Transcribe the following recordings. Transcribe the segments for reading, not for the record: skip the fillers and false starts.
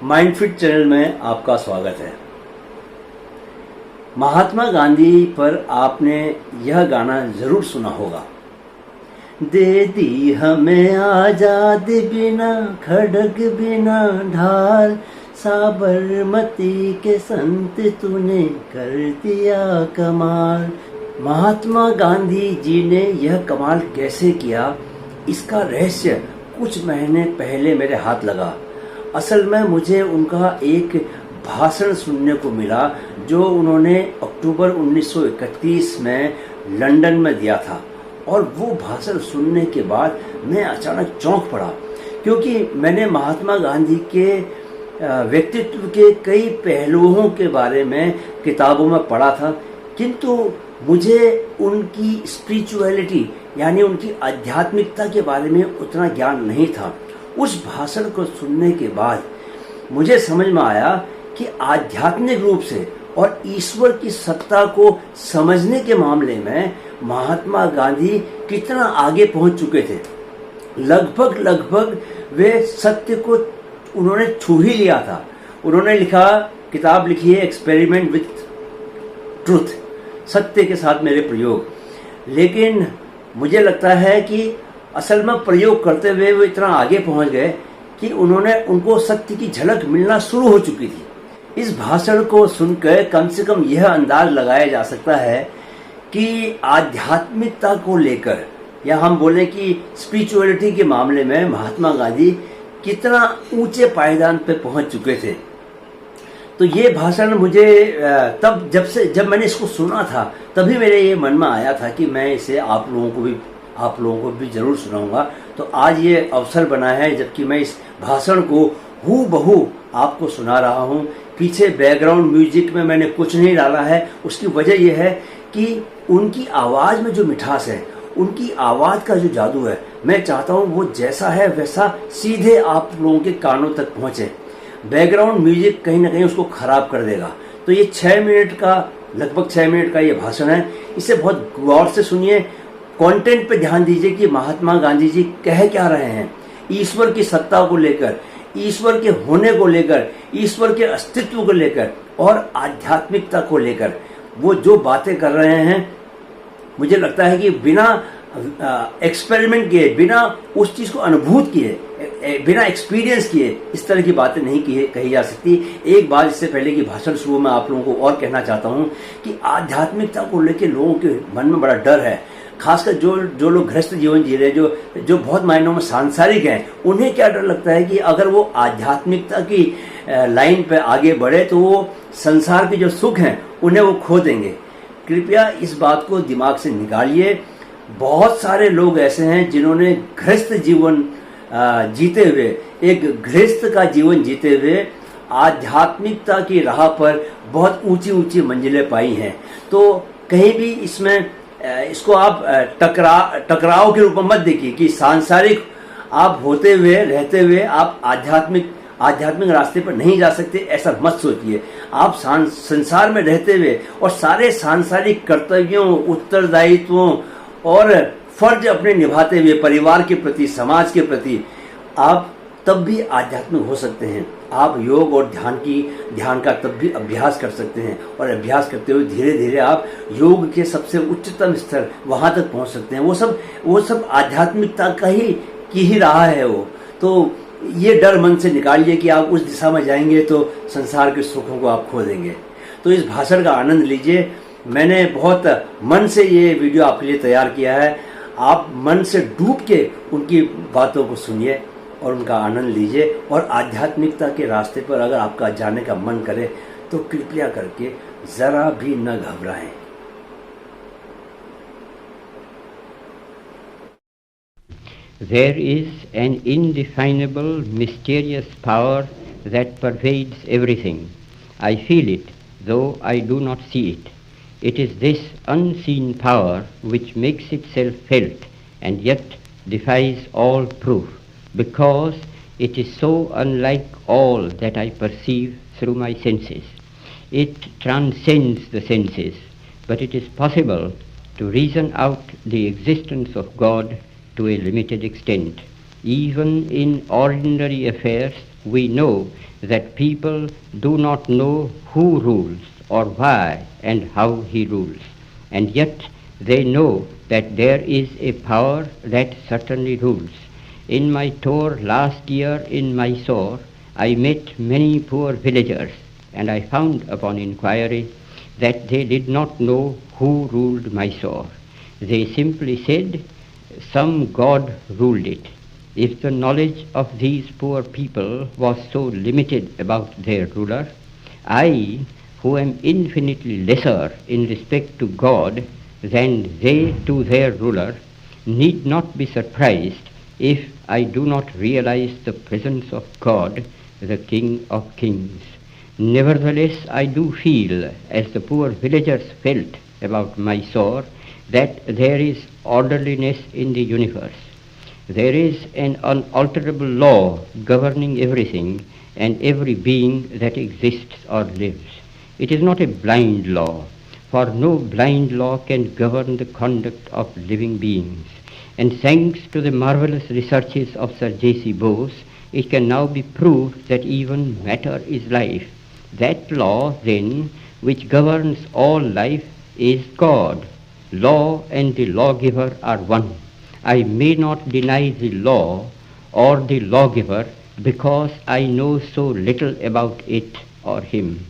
माइंडफिट channel में आपका स्वागत है। महात्मा गांधी पर आपने यह गाना जरूर सुना होगा। दे दी हमें आजादी बिना खड़ग बिना ढाल, साबरमती के संत तूने कर दिया कमाल। महात्मा गांधी जी ने यह कमाल कैसे किया, इसका रहस्य कुछ महीने पहले मेरे हाथ लगा। असल में मुझे उनका एक भाषण सुनने को मिला जो उन्होंने अक्टूबर 1931 में लंदन में दिया था। और वो भाषण सुनने के बाद मैं अचानक चौंक पड़ा, क्योंकि मैंने महात्मा गांधी के व्यक्तित्व के कई पहलुओं के बारे में किताबों में पढ़ा था, किंतु मुझे उनकी स्पिरिचुअलिटी यानी उनकी आध्यात्मिकता के बारे में उतना ज्ञान नहीं था। उस भाषण को सुनने के बाद मुझे समझ में आया कि आध्यात्मिक रूप से और ईश्वर की सत्ता को समझने के मामले में महात्मा गांधी कितना आगे पहुंच चुके थे। लगभग वे सत्य को उन्होंने छू ही लिया था। उन्होंने किताब लिखी है एक्सपेरिमेंट विथ ट्रूथ, सत्य के साथ मेरे प्रयोग। लेकिन मुझे लगता है कि असल में प्रयोग करते हुए वो इतना आगे पहुंच गए कि उनको सत्य की झलक मिलना शुरू हो चुकी थी। इस भाषण को सुनकर कम से कम यह अंदाज लगाया जा सकता है कि आध्यात्मिकता को लेकर, या हम बोले कि स्पिरिचुअलिटी के मामले में महात्मा गांधी कितना ऊंचे पायदान पे पहुंच चुके थे। तो ये भाषण मुझे तब जब मैंने इसको सुना था तभी मेरे ये मन में आया था कि मैं इसे आप लोगों को भी जरूर सुनाऊंगा। तो आज ये अवसर बना है जबकि मैं इस भाषण को हूबहू आपको सुना रहा हूँ। पीछे बैकग्राउंड म्यूजिक में मैंने कुछ नहीं डाला है। उसकी वजह यह है कि उनकी आवाज़ में जो मिठास है, उनकी आवाज़ का जो जादू है, मैं चाहता हूँ वो जैसा है वैसा सीधे आप लोगों के कानों तक पहुँचे। बैकग्राउंड म्यूजिक कहीं ना कहीं उसको खराब कर देगा। तो ये लगभग 6 मिनट का ये भाषण है। इसे बहुत गौर से सुनिए, कंटेंट पे ध्यान दीजिए कि महात्मा गांधी जी कह क्या रहे हैं। ईश्वर की सत्ता को लेकर, ईश्वर के होने को लेकर, ईश्वर के अस्तित्व को लेकर और आध्यात्मिकता को लेकर वो जो बातें कर रहे हैं, मुझे लगता है कि बिना एक्सपेरिमेंट किए, बिना उस चीज को अनुभूत किए, बिना एक्सपीरियंस किए इस तरह की बातें नहीं कही जा सकती। एक बात इससे पहले कि भाषण शुरू में आप लोगों को और कहना चाहता हूं कि आध्यात्मिकता को लेकर लोगों के मन में बड़ा डर है। खासकर जो लोग गृहस्थ जीवन जी रहे हैं, जो बहुत मायनों में सांसारिक हैं, उन्हें क्या डर लगता है कि अगर वो आध्यात्मिकता की लाइन पे आगे बढ़े तो वो संसार के जो सुख हैं उन्हें वो खो देंगे। कृपया इस बात को दिमाग से निकालिए। बहुत सारे लोग ऐसे हैं जिन्होंने गृहस्थ जीवन जीते हुए, एक गृहस्थ का जीवन जीते हुए आध्यात्मिकता की राह पर बहुत ऊंची ऊंची मंजिलें पाई हैं। तो कहीं भी इसको आप टकराव के रूप में मत देखिए कि सांसारिक आप होते हुए रहते हुए आप आध्यात्मिक रास्ते पर नहीं जा सकते, ऐसा मत सोचिए। आप संसार में रहते हुए और सारे सांसारिक कर्तव्यों, उत्तरदायित्वों और फर्ज अपने निभाते हुए परिवार के प्रति, समाज के प्रति, आप तब भी आध्यात्मिक हो सकते हैं। आप योग और ध्यान का तब भी अभ्यास कर सकते हैं और अभ्यास करते हुए धीरे धीरे आप योग के सबसे उच्चतम स्तर वहां तक पहुंच सकते हैं। वो सब आध्यात्मिकता की ही राह है वो। तो ये डर मन से निकालिए कि आप उस दिशा में जाएंगे तो संसार के सुखों को आप खो देंगे। तो इस भाषण का आनंद लीजिए। मैंने बहुत मन से ये वीडियो आपके लिए तैयार किया है। आप मन से डूब के उनकी बातों को सुनिए और उनका आनंद लीजिए। और आध्यात्मिकता के रास्ते पर अगर आपका जाने का मन करे तो कृपया करके जरा भी न घबराएं। There is an indefinable, mysterious power that pervades everything. I feel it, though I do not see it. It is this unseen power which makes itself felt and yet defies all proof, because it is so unlike all that I perceive through my senses. It transcends the senses, but it is possible to reason out the existence of God to a limited extent. Even in ordinary affairs, we know that people do not know who rules or why and how he rules, and yet they know that there is a power that certainly rules. In my tour last year in Mysore, I met many poor villagers, and I found upon inquiry that they did not know who ruled Mysore. They simply said some god ruled it. If the knowledge of these poor people was so limited about their ruler, I, who am infinitely lesser in respect to God than they to their ruler, need not be surprised if I do not realize the presence of God, the King of Kings. Nevertheless, I do feel, as the poor villagers felt about Mysore, that there is orderliness in the universe. There is an unalterable law governing everything and every being that exists or lives. It is not a blind law, for no blind law can govern the conduct of living beings. And thanks to the marvelous researches of Sir J.C. Bose, it can now be proved that even matter is life. That law, then, which governs all life is God. Law and the lawgiver are one. I may not deny the law or the lawgiver because I know so little about it or him.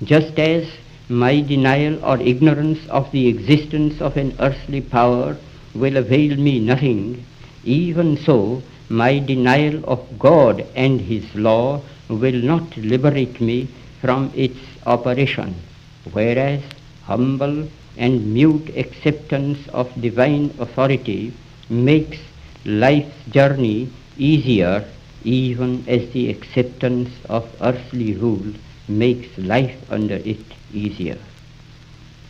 Just as my denial or ignorance of the existence of an earthly power will avail me nothing, even so my denial of God and his law will not liberate me from its operation, whereas humble and mute acceptance of divine authority makes life's journey easier, even as the acceptance of earthly rule makes life under it easier.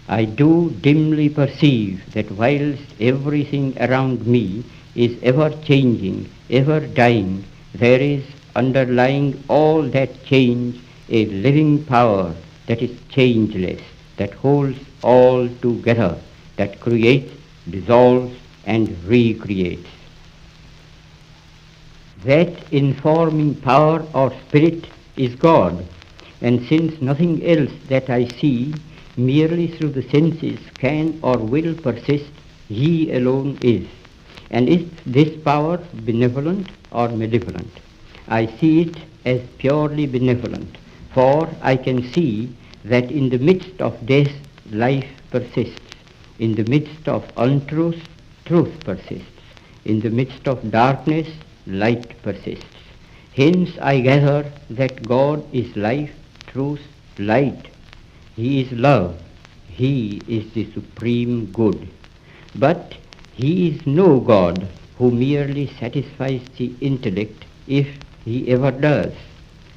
I do dimly perceive that whilst everything around me is ever changing, ever dying, there is underlying all that change a living power that is changeless, that holds all together, that creates, dissolves, and recreates. That informing power or spirit is God, and since nothing else that I see merely through the senses can or will persist, he alone is. And is this power benevolent or malevolent? I see it as purely benevolent, for I can see that in the midst of death, life persists. In the midst of untruth, truth persists. In the midst of darkness, light persists. Hence I gather that God is life, truth, light. He is love. He is the supreme good. But he is no God who merely satisfies the intellect, if he ever does.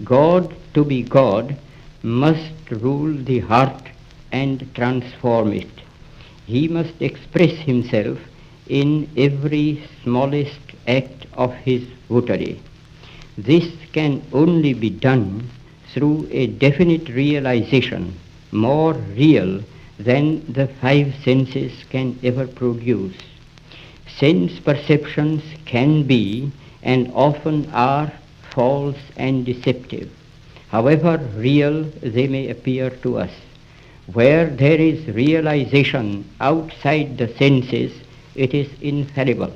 God, to be God, must rule the heart and transform it. He must express himself in every smallest act of his votary. This can only be done through a definite realization, more real than the five senses can ever produce. Sense perceptions can be, and often are, false and deceptive, however real they may appear to us. Where there is realization outside the senses, it is infallible.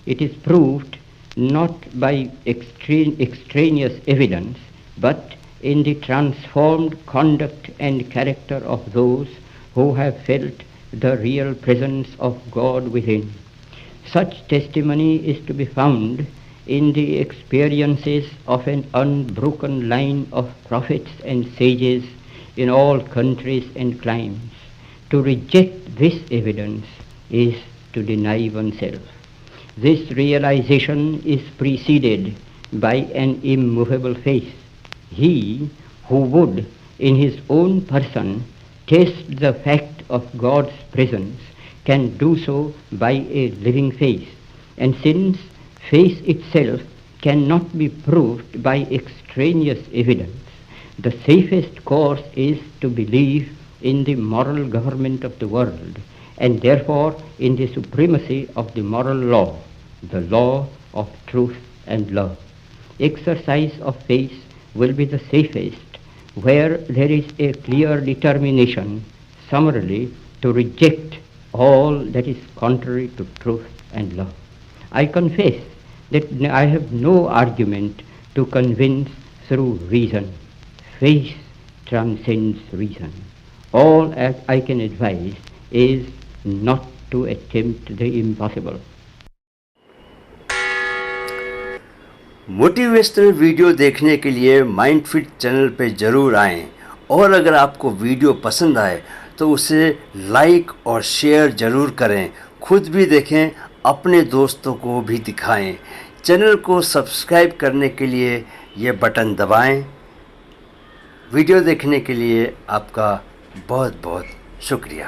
It is proved not by extraneous evidence, but in the transformed conduct and character of those who have felt the real presence of God within. Such testimony is to be found in the experiences of an unbroken line of prophets and sages in all countries and climes. To reject this evidence is to deny oneself. This realization is preceded by an immovable faith. He who would, in his own person, test the fact of God's presence can do so by a living faith. And since faith itself cannot be proved by extraneous evidence, the safest course is to believe in the moral government of the world, and therefore in the supremacy of the moral law, the law of truth and love. exercise of faith will be the safest where there is a clear determination summarily to reject all that is contrary to truth and love. I confess that I have no argument to convince through reason. Faith transcends reason. All I can advise is not to attempt the impossible. Motivational video देखने के लिए माइंडफिट channel पे ज़रूर आएं और अगर आपको video पसंद आए तो उसे लाइक और शेयर ज़रूर करें, खुद भी देखें, अपने दोस्तों को भी दिखाएं। चैनल को सब्सक्राइब करने के लिए ये बटन दबाएं। वीडियो देखने के लिए आपका बहुत बहुत शुक्रिया।